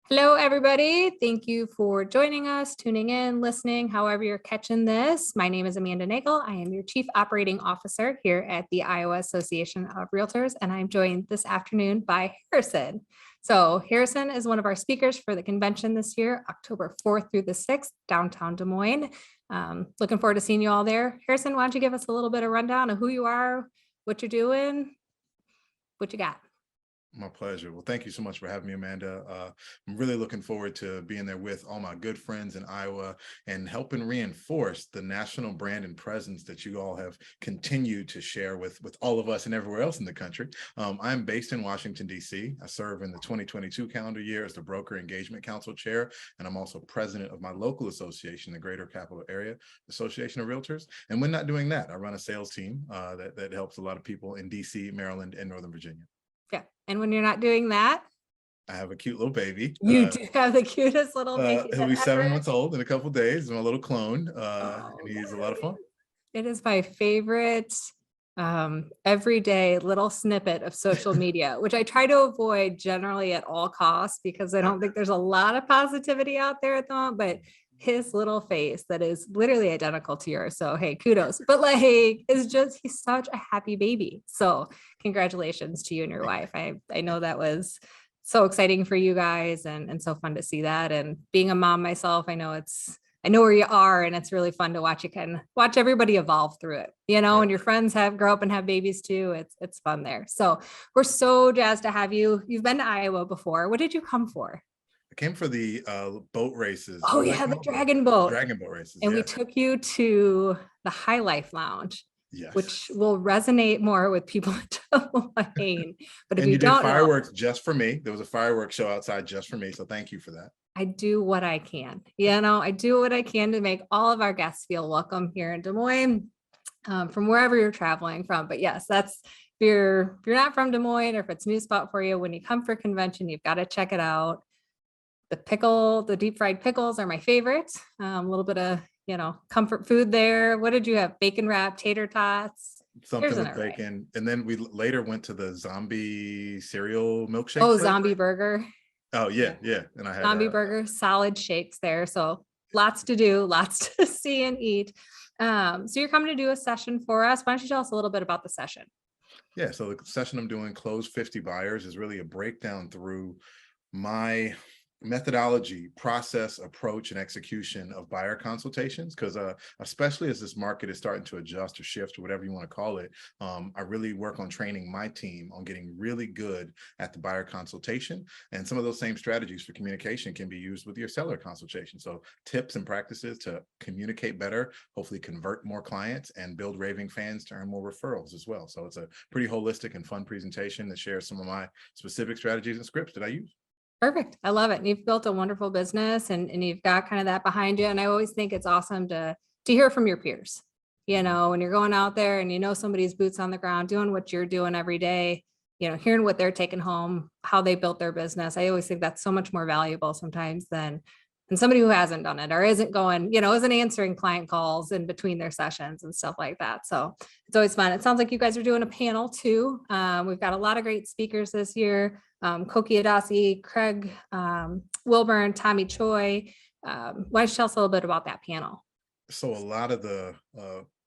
Hello, everybody. Thank you for joining us, tuning in, listening, however you're catching this. My name is Amanda Nagel. I am your Chief Operating Officer here at the Iowa Association of Realtors, and I'm joined this afternoon by Harrison. So Harrison is one of our speakers for the convention this year, October 4th through the 6th, downtown Des Moines. Looking forward to seeing you all there. Harrison, why don't you give us a little bit of rundown of who you are, what you're doing, what you got? My pleasure. Well, thank you so much for having me, Amanda. I'm really looking forward to being there with all my good friends in Iowa and helping reinforce the national brand and presence that you all have continued to share with all of us and everywhere else in the country. I'm based in Washington, D.C. I serve in the 2022 calendar year as the Broker Engagement Council Chair, and I'm also president of my local association, the Greater Capital Area Association of Realtors. And when not doing that, I run a sales team that helps a lot of people in D.C., Maryland, and Northern Virginia. Yeah. And when you're not doing that, I have a cute little baby. you do have the cutest little baby. He'll be 7 months old in a couple of days. My little clone, and he's a lot of fun. It is my favorite everyday little snippet of social media, which I try to avoid generally at all costs because I don't think there's a lot of positivity out there at the moment, but his little face that is literally identical to yours. So, hey, kudos, but like, it's just, he's such a happy baby. So congratulations to you and your wife. I know that was so exciting for you guys and so fun to see that. And being a mom myself, I know where you are, and it's really fun to watch you kind of watch everybody evolve through it, and your friends grow up and have babies too. It's fun there. So we're so jazzed to have you. You've been to Iowa before. What did you come for? I came for the boat races. Oh yeah, the Dragon Boat. Dragon Boat races. And we took you to the High Life Lounge. Yes. Which will resonate more with people in Des Moines. But if and you don't did fireworks just for me. There was a fireworks show outside just for me. So thank you for that. I do what I can. I do what I can to make all of our guests feel welcome here in Des Moines, from wherever you're traveling from. But yes, that's if you're not from Des Moines, or if it's a new spot for you, when you come for convention, you've got to check it out. The deep fried pickles are my favorite. A little bit of comfort food there. What did you have? Bacon wrap, tater tots. Something with bacon. And then we later went to the zombie cereal milkshake. Oh, zombie burger. Oh yeah. And I had zombie burger, solid shakes there. So lots to do, lots to see and eat. So you're coming to do a session for us. Why don't you tell us a little bit about the session? Yeah. So the session I'm doing, Close 50 Buyers, is really a breakdown through my methodology, process, approach, and execution of buyer consultations, because especially as this market is starting to adjust or shift or whatever you want to call it, I really work on training my team on getting really good at the buyer consultation. And some of those same strategies for communication can be used with your seller consultation. So tips and practices to communicate better, hopefully convert more clients, and build raving fans to earn more referrals as well. So it's a pretty holistic and fun presentation that shares some of my specific strategies and scripts that I use. Perfect. I love it. And you've built a wonderful business, and you've got kind of that behind you. And I always think it's awesome to hear from your peers, when you're going out there and somebody's boots on the ground doing what you're doing every day, hearing what they're taking home, how they built their business. I always think that's so much more valuable sometimes than somebody who hasn't done it or isn't going, isn't answering client calls in between their sessions and stuff like that. So it's always fun. It sounds like you guys are doing a panel too. We've got a lot of great speakers this year. Koki Adasi, Craig Wilburn, Tommy Choi. Why don't you tell us a little bit about that panel? So a lot of the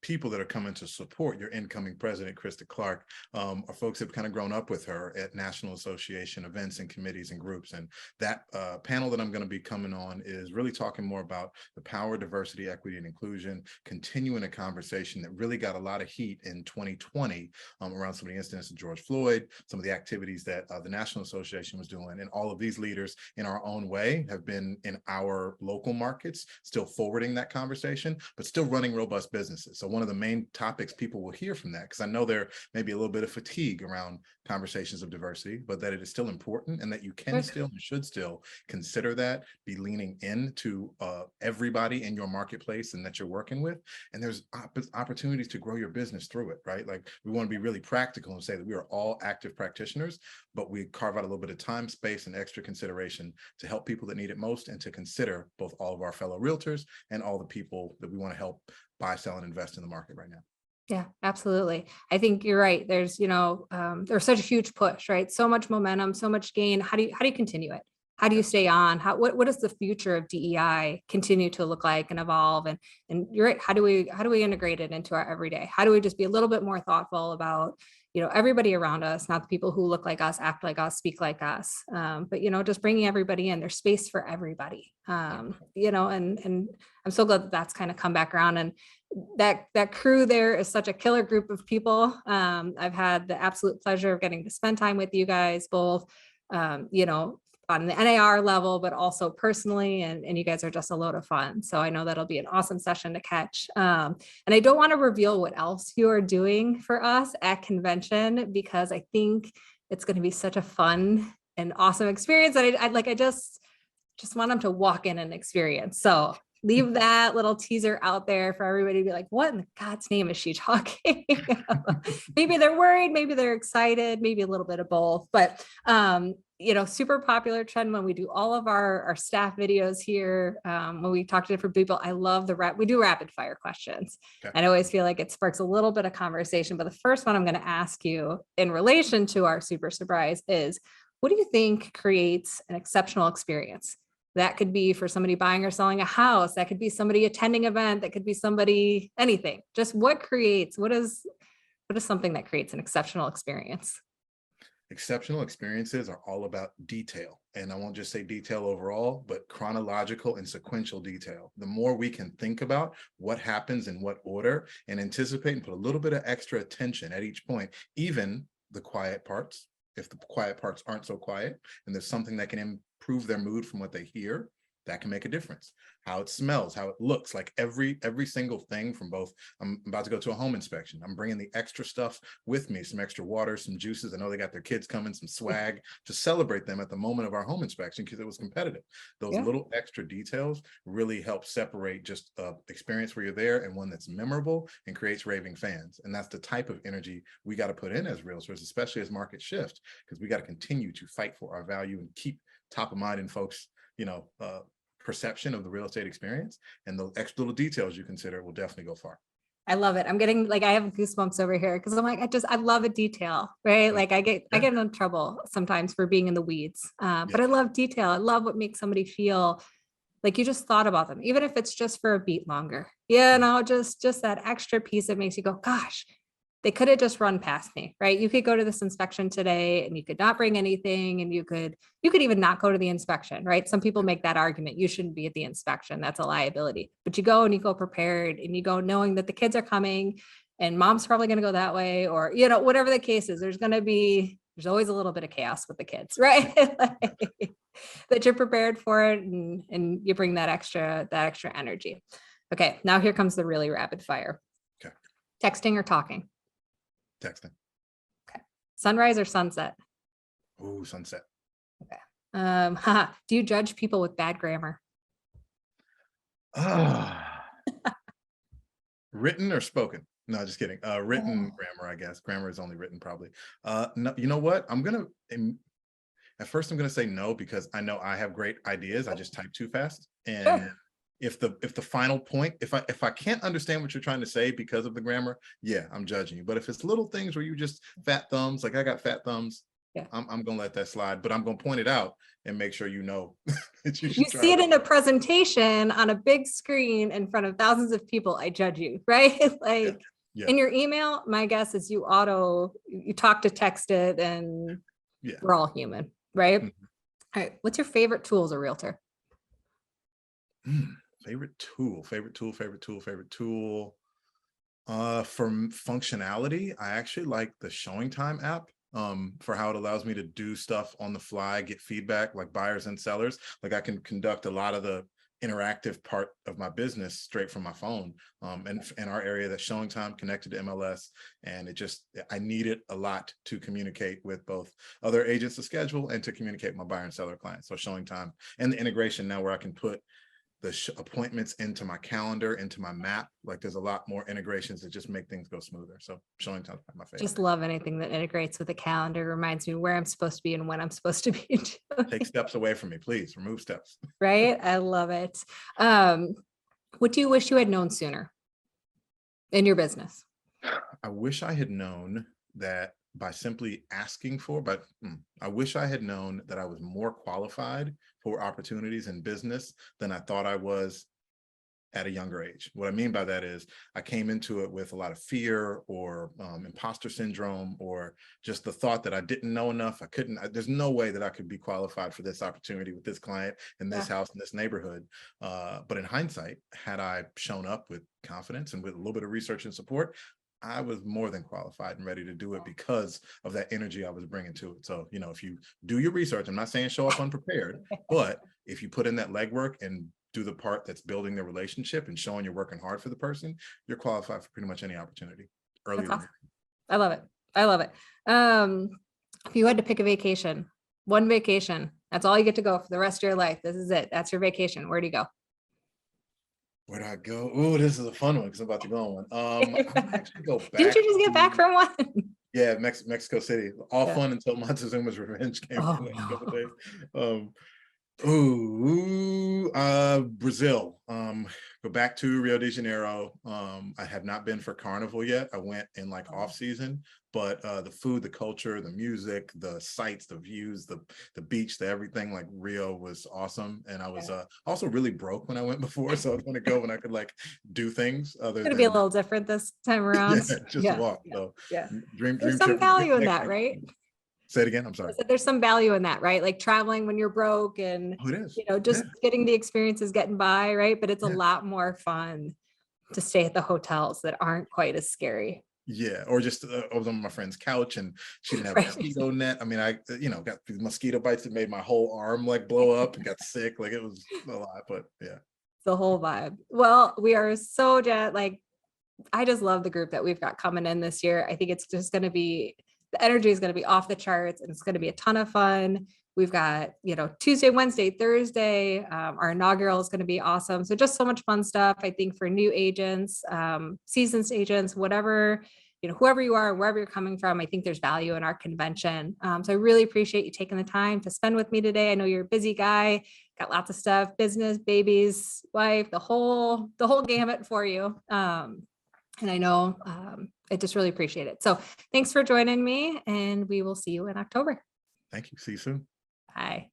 people that are coming to support your incoming president, Krista Clark, are folks that have kind of grown up with her at National Association events and committees and groups. And that panel that I'm going to be coming on is really talking more about the power of diversity, equity, and inclusion, continuing a conversation that really got a lot of heat in 2020 around some of the incidents of George Floyd, some of the activities that the National Association was doing. And all of these leaders in our own way have been in our local markets, still forwarding that conversation, but still running robust businesses. So one of the main topics people will hear from that, because I know there may be a little bit of fatigue around conversations of diversity, but that it is still important and that you can still and should still consider that, be leaning into everybody in your marketplace and that you're working with. And there's opportunities to grow your business through it, right? Like, we want to be really practical and say that we are all active practitioners, but we carve out a little bit of time, space, and extra consideration to help people that need it most, and to consider both all of our fellow realtors and all the people that we want to help buy, sell, and invest in the market right now. Yeah, absolutely. I think you're right. There's, there's such a huge push, right? So much momentum, so much gain. How do you continue it? How do you stay on? What does the future of DEI continue to look like and evolve? And you're right, how do we integrate it into our everyday? How do we just be a little bit more thoughtful about, everybody around us, not the people who look like us, act like us, speak like us, but, just bringing everybody in. There's space for everybody, and I'm so glad that that's kind of come back around. And that crew there is such a killer group of people. I've had the absolute pleasure of getting to spend time with you guys both, on the NAR level, but also personally, and you guys are just a load of fun. So I know that'll be an awesome session to catch. And I don't want to reveal what else you are doing for us at convention, because I think it's going to be such a fun and awesome experience. And I just want them to walk in and experience. So leave that little teaser out there for everybody to be like, what in God's name is she talking? Maybe they're worried, maybe they're excited, maybe a little bit of both, but super popular trend when we do all of our staff videos here, when we talk to different people. I love we do rapid fire questions. Okay. And I always feel like it sparks a little bit of conversation, but the first one I'm going to ask you in relation to our super surprise is, what do you think creates an exceptional experience? That could be for somebody buying or selling a house. That could be somebody attending an event. That could be somebody, anything. Just what is something that creates an exceptional experience? Exceptional experiences are all about detail. And I won't just say detail overall, but chronological and sequential detail. The more we can think about what happens in what order and anticipate and put a little bit of extra attention at each point, even the quiet parts, if the quiet parts aren't so quiet and there's something that can improve their mood from what they hear, that can make a difference. How it smells, how it looks, like every single thing from both. I'm about to go to a home inspection. I'm bringing the extra stuff with me, some extra water, some juices. I know they got their kids coming, some swag to celebrate them at the moment of our home inspection because it was competitive. Those little extra details really help separate just an experience where you're there and one that's memorable and creates raving fans. And that's the type of energy we got to put in as realtors, especially as markets shift, because we got to continue to fight for our value and keep top of mind in folks, perception of the real estate experience. And the extra little details you consider will definitely go far. I love it. I'm getting I have goosebumps over here because I'm like, I love a detail, right? Like I get in trouble sometimes for being in the weeds, but I love detail. I love what makes somebody feel like you just thought about them, even if it's just for a beat longer. Just that extra piece that makes you go, gosh, they could have just run past me, right? You could go to this inspection today and you could not bring anything, and you could even not go to the inspection, right? Some people make that argument. You shouldn't be at the inspection. That's a liability. But you go and you go prepared and you go knowing that the kids are coming and mom's probably going to go that way, or, whatever the case is, there's always a little bit of chaos with the kids, right? That you're prepared for it and you bring that extra energy. Okay. Now here comes the really rapid fire. Okay. Texting or talking? Texting. Okay. Sunrise or sunset? Ooh, sunset. Okay. Do you judge people with bad grammar? Written or spoken? No, just kidding. Written grammar, I guess. Grammar is only written, probably. No, you know what? At first I'm gonna say no, because I know I have great ideas. I just type too fast. And sure. If the final point, if I can't understand what you're trying to say because of the grammar, yeah, I'm judging you. But if it's little things where you just fat thumbs, like I got fat thumbs, yeah, I'm gonna let that slide. But I'm gonna point it out and make sure that you see it in a presentation on a big screen in front of thousands of people. I judge you, right? In your email, my guess is you talk to text it, and we're all human, right? Mm-hmm. All right. What's your favorite tool as a realtor? Favorite tool. For functionality, I actually like the ShowingTime app, for how it allows me to do stuff on the fly, get feedback, like buyers and sellers. Like I can conduct a lot of the interactive part of my business straight from my phone. And in our area, that's ShowingTime connected to MLS. And I need it a lot to communicate with both other agents to schedule and to communicate with my buyer and seller clients. So ShowingTime, and the integration now where I can put the appointments into my calendar, into my map. Like there's a lot more integrations that just make things go smoother. So ShowingTime is my favorite. Just love anything that integrates with the calendar, reminds me where I'm supposed to be and when I'm supposed to be. Take steps away from me, please. Remove steps. Right? I love it. What do you wish you had known sooner in your business? I wish I had known that by simply asking for, I wish I had known that I was more qualified for opportunities in business than I thought I was at a younger age. What I mean by that is I came into it with a lot of fear or imposter syndrome, or just the thought that I didn't know enough. There's no way that I could be qualified for this opportunity with this client in this house, in this neighborhood. But in hindsight, had I shown up with confidence and with a little bit of research and support, I was more than qualified and ready to do it because of that energy I was bringing to it. So, if you do your research, I'm not saying show up unprepared, but if you put in that legwork and do the part that's building the relationship and showing you're working hard for the person, you're qualified for pretty much any opportunity early. Awesome. I love it. I love it. If you had to pick a vacation, one vacation, that's all you get to go for the rest of your life. This is it. That's your vacation. Where do you go? Where do I go? Oh, this is a fun one because I'm about to go on one. I actually go back. Didn't you just get back from one? Yeah, Mexico City. All Yeah. fun until Montezuma's revenge came Oh, for the next couple no. days. Brazil. Go back to Rio de Janeiro. I have not been for Carnival yet. I went in like off season, but the food, the culture, the music, the sights, the views, the beach, the everything, like Rio was awesome. And I was also really broke when I went before, so I was going to go when I could like do things other It's than gonna be a little different this time around. just walk. So dream There's some trip. value in that, right? Say it again. I'm sorry. There's some value in that, right? Like traveling when you're broke and, Oh, it is. just getting the experiences, getting by, right? But it's a lot more fun to stay at the hotels that aren't quite as scary. Yeah, or just I was on my friend's couch and she didn't have a mosquito net. I mean, I got these mosquito bites that made my whole arm like blow up and got sick. Like it was a lot, but yeah. The whole vibe. Well, we are so I just love the group that we've got coming in this year. I think it's just going to be, the energy is going to be off the charts and it's going to be a ton of fun. We've got, Tuesday, Wednesday, Thursday. Our inaugural is going to be awesome. So just so much fun stuff, I think, for new agents, seasoned agents, whatever, whoever you are, wherever you're coming from, I think there's value in our convention. So I really appreciate you taking the time to spend with me today. I know you're a busy guy, got lots of stuff, business, babies, wife, the whole gamut for you. And I know I just really appreciate it. So thanks for joining me, and we will see you in October. Thank you. See you soon. Bye.